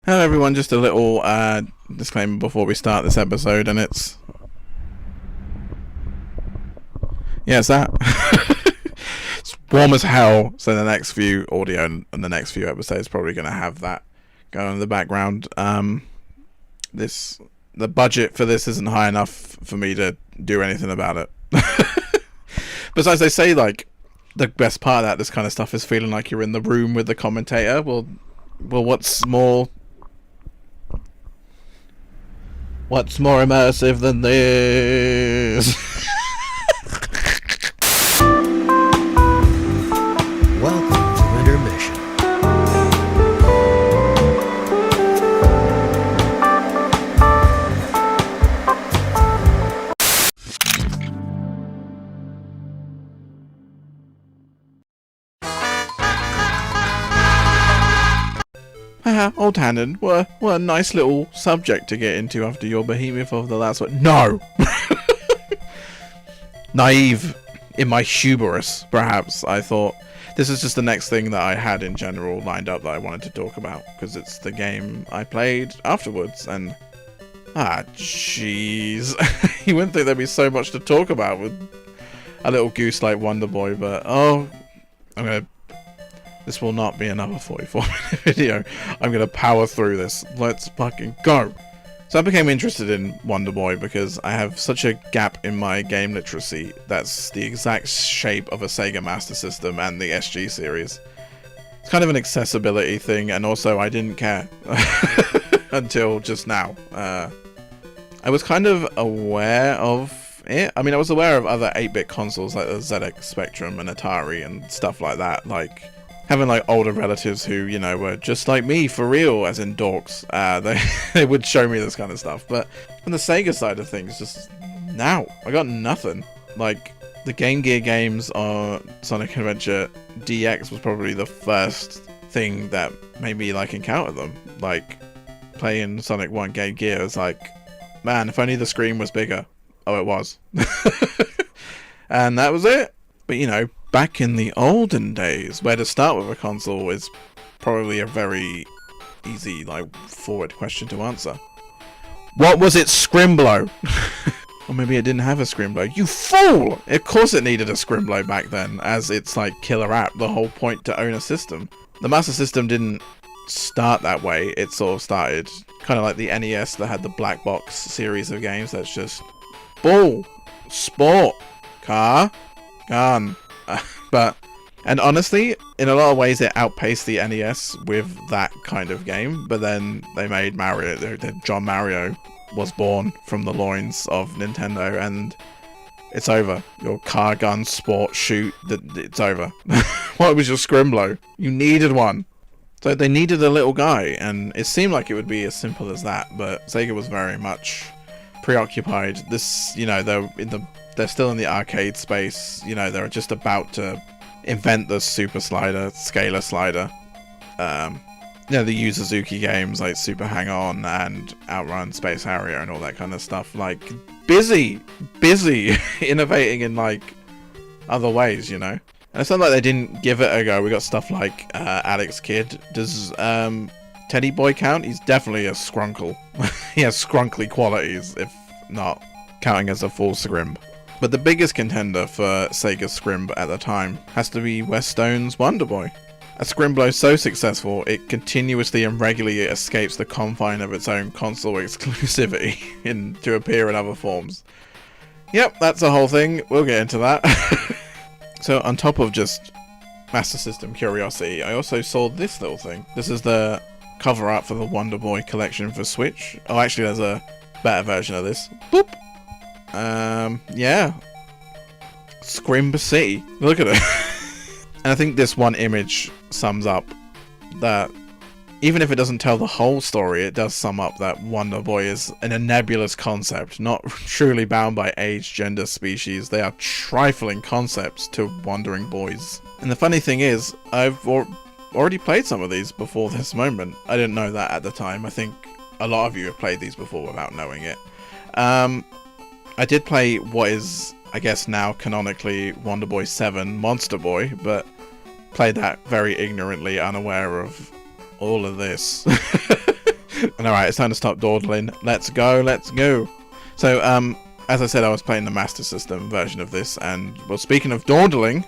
Hello everyone, just a little disclaimer before we start this episode, and it's that. It's warm as hell, so the next few audio and the next few episodes probably going to have that going in the background. The budget for this isn't high enough for me to do anything about it. Besides, they say like the best part of this kind of stuff is feeling like you're in the room with the commentator. Well, what's more immersive than this? Welcome to Intermission. Haha, old Tannin, what a nice little subject to get into after your behemoth of the last one. No! Naive in my hubris, perhaps, I thought this is just the next thing that I had in general lined up that I wanted to talk about, because it's the game I played afterwards, and jeez. You wouldn't think there'd be so much to talk about with a little goose like Wonder Boy, but this will not be another 44-minute video. I'm going to power through this. Let's fucking go. So I became interested in Wonder Boy because I have such a gap in my game literacy that's the exact shape of a Sega Master System and the SG series. It's kind of an accessibility thing, and also I didn't care until just now. I was kind of aware of it. I mean, I was aware of other 8-bit consoles like the ZX Spectrum and Atari and stuff like that, like having like older relatives who, you know, were just like me for real, as in dorks. They would show me this kind of stuff. But from the Sega side of things, just now I got nothing. Like the Game Gear games on Sonic Adventure DX was probably the first thing that made me like encounter them. Like playing Sonic 1 Game Gear was like, man, if only the screen was bigger. Oh, it was. And that was it. But you know, back in the olden days, where to start with a console is probably a very easy, like, forward question to answer. What was its Scrimblo? Or maybe it didn't have a Scrimblo. You fool! Of course it needed a Scrimblo back then, as its, like, killer app, the whole point to own a system. The Master System didn't start that way. It sort of started kind of like the NES that had the black box series of games that's just ball, sport, car, gun. And honestly, in a lot of ways it outpaced the NES with that kind of game, but then they made Mario. John Mario was born from the loins of Nintendo, and it's over. Your car, gun, sport, shoot, it's over. What was your Scrimblo? You needed one. So they needed a little guy, and it seemed like it would be as simple as that, but Sega was very much preoccupied. This, you know, they're still in the arcade space. You know, they're just about to invent the Super Slider, Scalar Slider. You know, the Yu Suzuki games like Super Hang-On and Outrun, Space Harrier and all that kind of stuff. Like, busy innovating in, like, other ways, you know? And it's not like they didn't give it a go. We got stuff like Alex Kidd. Does Teddy Boy count? He's definitely a scrunkle. He has scrunkly qualities, if not counting as a full scrimb. But the biggest contender for Sega Scrimb at the time has to be Weststone's Wonder Boy. A Scrimblo so successful, it continuously and regularly escapes the confine of its own console exclusivity to appear in other forms. Yep, that's the whole thing. We'll get into that. So on top of just Master System curiosity, I also saw this little thing. This is the cover art for the Wonder Boy collection for Switch. Oh, actually there's a better version of this. Boop! Yeah. Scrimb City. Look at it. And I think this one image sums up that even if it doesn't tell the whole story, it does sum up that Wonder Boy is a nebulous concept, not truly bound by age, gender, species. They are trifling concepts to wandering boys. And the funny thing is, I've already played some of these before this moment. I didn't know that at the time. I think a lot of you have played these before without knowing it. I did play what is, I guess now canonically, Wonder Boy 7 Monster Boy, but played that very ignorantly, unaware of all of this. Alright, it's time to stop dawdling. Let's go, let's go. So, as I said, I was playing the Master System version of this, and, well, speaking of dawdling,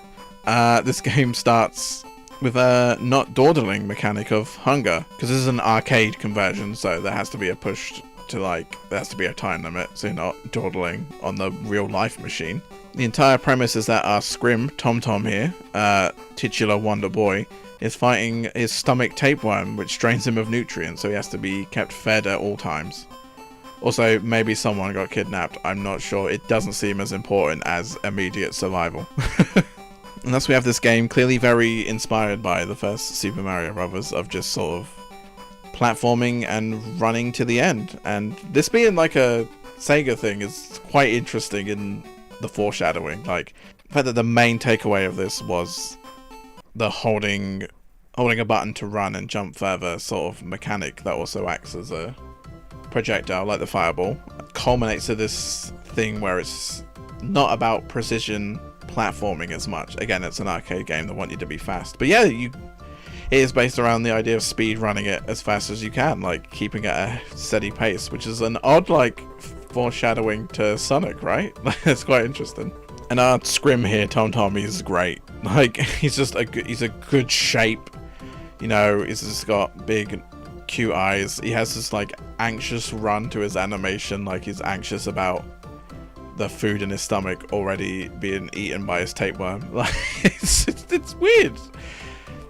this game starts with a not dawdling mechanic of hunger, because this is an arcade conversion, so there has to be a push to, like, there has to be a time limit, so you're not dawdling on the real life machine. The entire premise is that our Scrim, Tom here, titular Wonder Boy, is fighting his stomach tapeworm, which drains him of nutrients, so he has to be kept fed at all times. Also, maybe someone got kidnapped, I'm not sure. It doesn't seem as important as immediate survival. And thus we have this game clearly very inspired by the first Super Mario Brothers, of just sort of platforming and running to the end. And this being like a Sega thing is quite interesting in the foreshadowing. Like, the fact that the main takeaway of this was the holding a button to run and jump further sort of mechanic that also acts as a projectile, like the fireball, culminates to this thing where it's not about precision platforming as much. Again, it's an arcade game that want you to be fast, but yeah, it is based around the idea of speed running it as fast as you can, like keeping at a steady pace, which is an odd like foreshadowing to Sonic, right? It's quite interesting. And our Scrim here, Tom, he's great. Like, he's a good shape, you know. He's just got big cute eyes. He has this like anxious run to his animation, like he's anxious about the food in his stomach already being eaten by his tapeworm. Like, it's weird.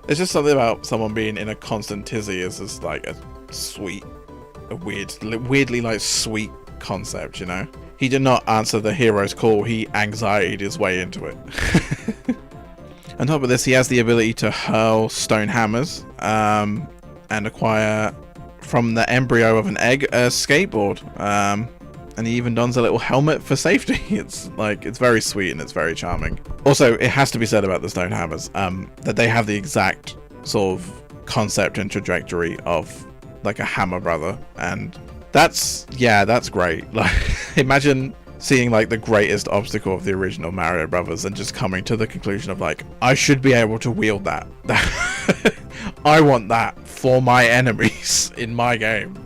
There's just something about someone being in a constant tizzy is just like a weirdly like sweet concept, you know. He did not answer the hero's call, he anxietied his way into it. On top of this, he has the ability to hurl stone hammers and acquire from the embryo of an egg a skateboard. And he even dons a little helmet for safety. It's very sweet and it's very charming. Also, it has to be said about the stone hammers that they have the exact sort of concept and trajectory of like a hammer brother, and that's great. Like, imagine seeing like the greatest obstacle of the original Mario Brothers and just coming to the conclusion of like, I should be able to wield that. I want that for my enemies in my game.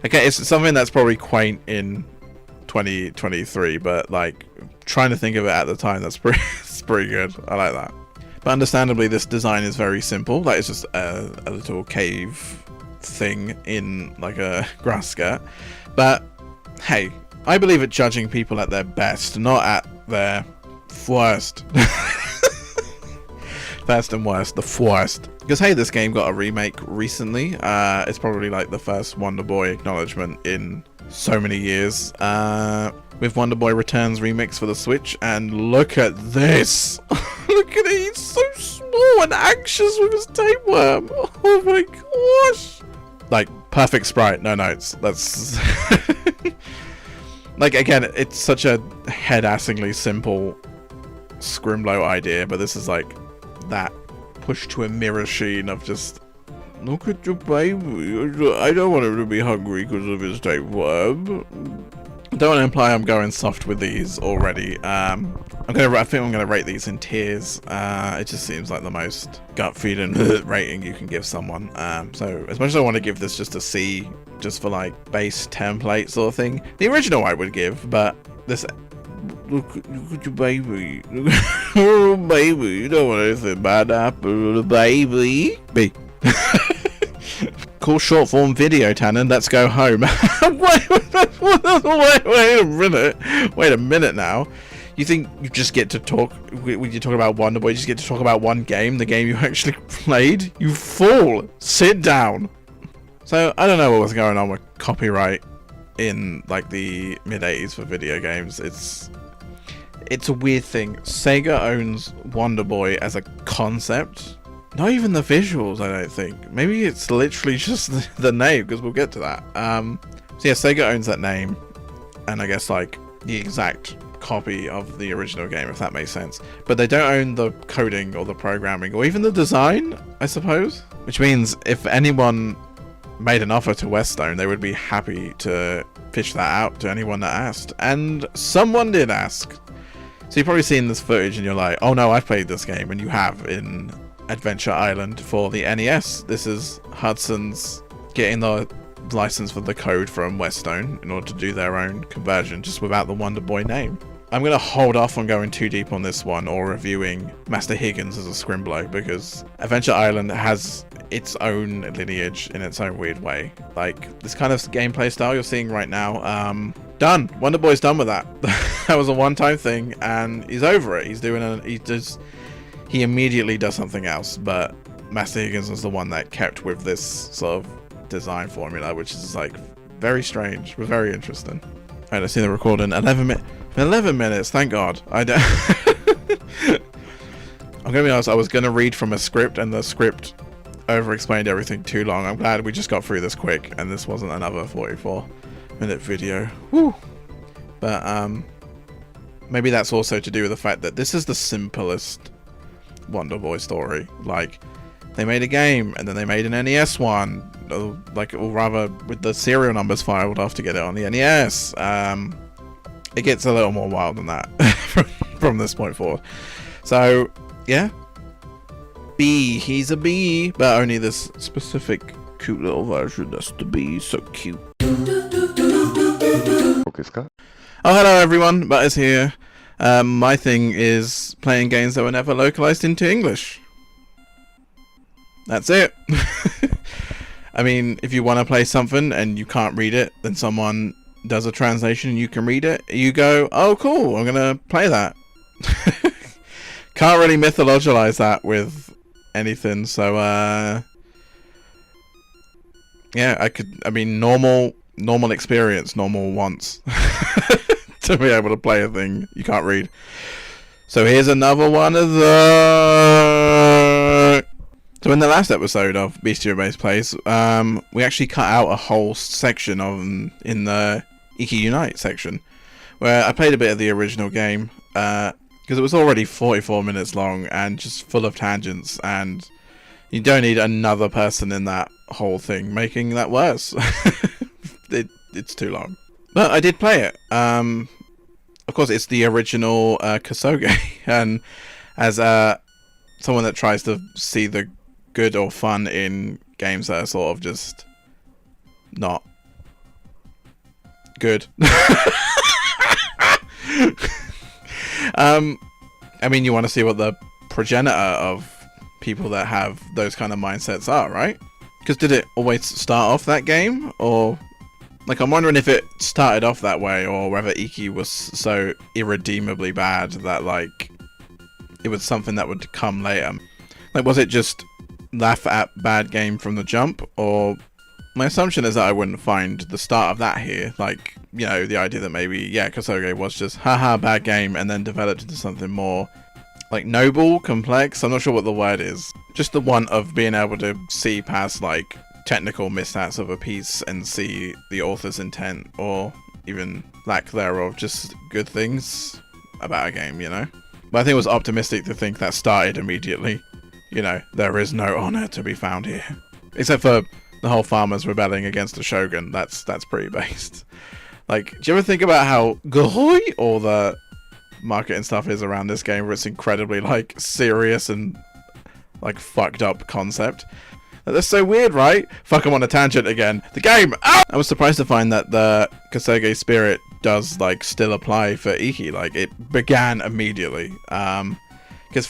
Okay, it's something that's probably quaint in 2023, but like trying to think of it at the time, that's pretty good. I like that. But understandably, this design is very simple. Like, it's just a little cave thing in like a grass skirt. But hey, I believe at judging people at their best, not at their worst. Best and worst, the worst. Because hey, this game got a remake recently. It's probably like the first Wonder Boy acknowledgement in so many years. With Wonder Boy Returns remix for the Switch, and look at this. Look at it, he's so small and anxious with his tapeworm. Oh my gosh. Like, perfect sprite, no notes. That's like, again, it's such a head-assingly simple Scrimblo idea, but this is like that push to a mirror sheen of just, look at your baby. I don't want him to be hungry because of his tapeworm. I don't want to imply I'm going soft with these already. I think I'm gonna rate these in tiers. It just seems like the most gut feeling rating you can give someone. So as much as I want to give this just a C, just for like base template sort of thing, the original I would give, but this, look at your baby. Oh baby, you don't want anything bad to happen to the baby. B. Cool short form video, Tannin. Let's go home. Wait a minute now. You think you just get to talk, when you talk about Wonder Boy, you just get to talk about one game, the game you actually played? You fool! Sit down! So, I don't know what was going on with copyright in, like, the mid-80s for video games. It's a weird thing. Sega owns Wonder Boy as a concept. Not even the visuals, I don't think. Maybe it's literally just the name, because we'll get to that. So yeah, Sega owns that name, and I guess, like, the exact copy of the original game, if that makes sense. But they don't own the coding or the programming or even the design, I suppose. Which means if anyone made an offer to Weststone, they would be happy to fish that out to anyone that asked. And someone did ask. So you've probably seen this footage and you're like, oh no, I've played this game, and you have in Adventure Island for the NES. This is Hudson's getting the license for the code from Westone in order to do their own conversion, just without the Wonder Boy name. I'm going to hold off on going too deep on this one or reviewing Master Higgins as a Scrimblo, because Adventure Island has its own lineage in its own weird way. Like, this kind of gameplay style you're seeing right now, done. Wonder Boy's done with that. That was a one-time thing, and he's over it. He immediately does something else, but Master Higgins was the one that kept with this sort of design formula, which is like very strange, but very interesting. Alright, let's see the recording. 11 minutes, thank God. I'm gonna be honest, I was gonna read from a script, and the script over-explained everything too long. I'm glad we just got through this quick, and this wasn't another 44-minute video. Woo! But, maybe that's also to do with the fact that this is the simplest Wonder Boy story. Like, they made a game, and then they made an NES one, like, or rather, with the serial numbers filed off to get it on the NES. It gets a little more wild than that from this point forward. So, yeah. Bee, he's a bee, but only this specific cute little version. That's the bee, so cute. Oh, hello everyone, Butters here. My thing is playing games that were never localized into English. That's it. I mean, if you want to play something and you can't read it, then someone does a translation and you can read it, you go, oh cool, I'm gonna play that. Can't really mythologize that with anything, so yeah, I mean, normal experience, normal wants to be able to play a thing you can't read. So here's another one of the... So in the last episode of Beastiary Beas Plays, we actually cut out a whole section in the Iki Unite section, where I played a bit of the original game, because it was already 44 minutes long and just full of tangents, and you don't need another person in that whole thing making that worse. It's too long. But I did play it. Of course, it's the original Kusoge, and as someone that tries to see the good or fun in games that are sort of just not good. I mean, you want to see what the progenitor of people that have those kind of mindsets are, right? Because did it always start off that game? Or, like, I'm wondering if it started off that way, or whether Iki was so irredeemably bad that, like, it was something that would come later. Like, was it just laugh at bad game from the jump? Or my assumption is that I wouldn't find the start of that here. Like, you know, the idea that maybe, yeah, Kusoge was just, haha, bad game, and then developed into something more, like, noble, complex. I'm not sure what the word is. Just the one of being able to see past, like, technical mishaps of a piece and see the author's intent, or even lack thereof, just good things about a game, you know? But I think it was optimistic to think that started immediately. You know, there is no honor to be found here. Except for the whole farmers rebelling against the shogun. That's pretty based. Like, do you ever think about how goy all the marketing stuff is around this game, where it's incredibly, like, serious and, like, fucked up concept? That's so weird, right? Fuck, I'm on a tangent again. The game! Ah! I was surprised to find that the Kusoge spirit does, like, still apply for Iki. Like, it began immediately. Because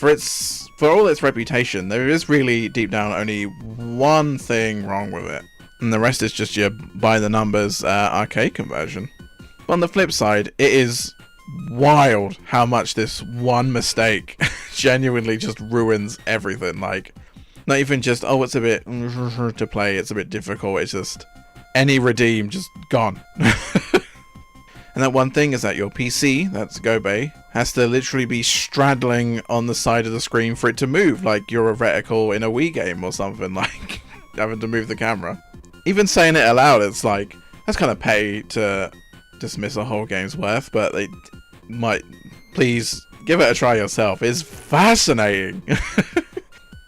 for all its reputation, there is really, deep down, only one thing wrong with it. And the rest is just your by-the-numbers arcade conversion. But on the flip side, it is wild how much this one mistake genuinely just ruins everything. Like, not even just, oh, it's a bit to play, it's a bit difficult, it's just any redeem, just gone. And that one thing is that your PC, that's Gobe, has to literally be straddling on the side of the screen for it to move, like you're a reticle in a Wii game or something, like having to move the camera. Even saying it aloud, it's like, that's kind of pay to dismiss a whole game's worth, but they might, please give it a try yourself. It's fascinating.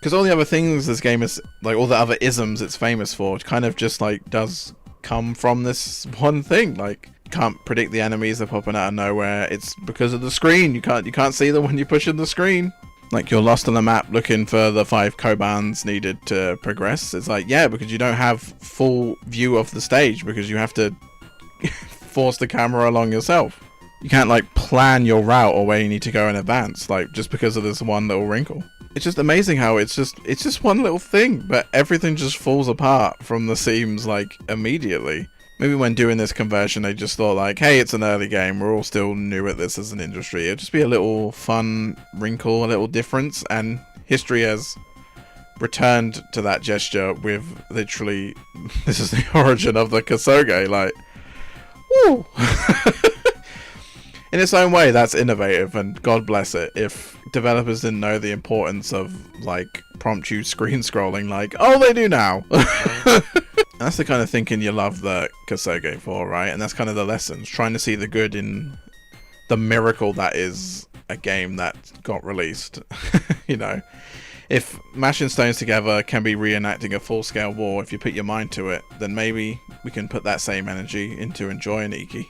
Because all the other things this game is, like all the other isms it's famous for, kind of just like does come from this one thing. Like, you can't predict the enemies, they're popping out of nowhere. It's because of the screen. You can't see them when you're pushing the screen. Like, you're lost on the map looking for the 5 Kobans needed to progress. It's like, yeah, because you don't have full view of the stage, because you have to force the camera along yourself. You can't, like, plan your route or where you need to go in advance, like, just because of this one little wrinkle. It's just amazing how it's just one little thing, but everything just falls apart from the seams, like, immediately. Maybe when doing this conversion, they just thought, like, hey, it's an early game, we're all still new at this as an industry. It'll just be a little fun wrinkle, a little difference, and history has returned to that gesture with literally, this is the origin of the Kusoge, like, woo! In its own way, that's innovative, and God bless it. If developers didn't know the importance of, like, prompt you screen scrolling, like, oh, they do now. That's the kind of thinking you love the Kusoge for, right? And that's kind of the lessons, trying to see the good in the miracle that is a game that got released. You know, if mashing stones together can be reenacting a full-scale war, if you put your mind to it, then maybe we can put that same energy into enjoying Iki.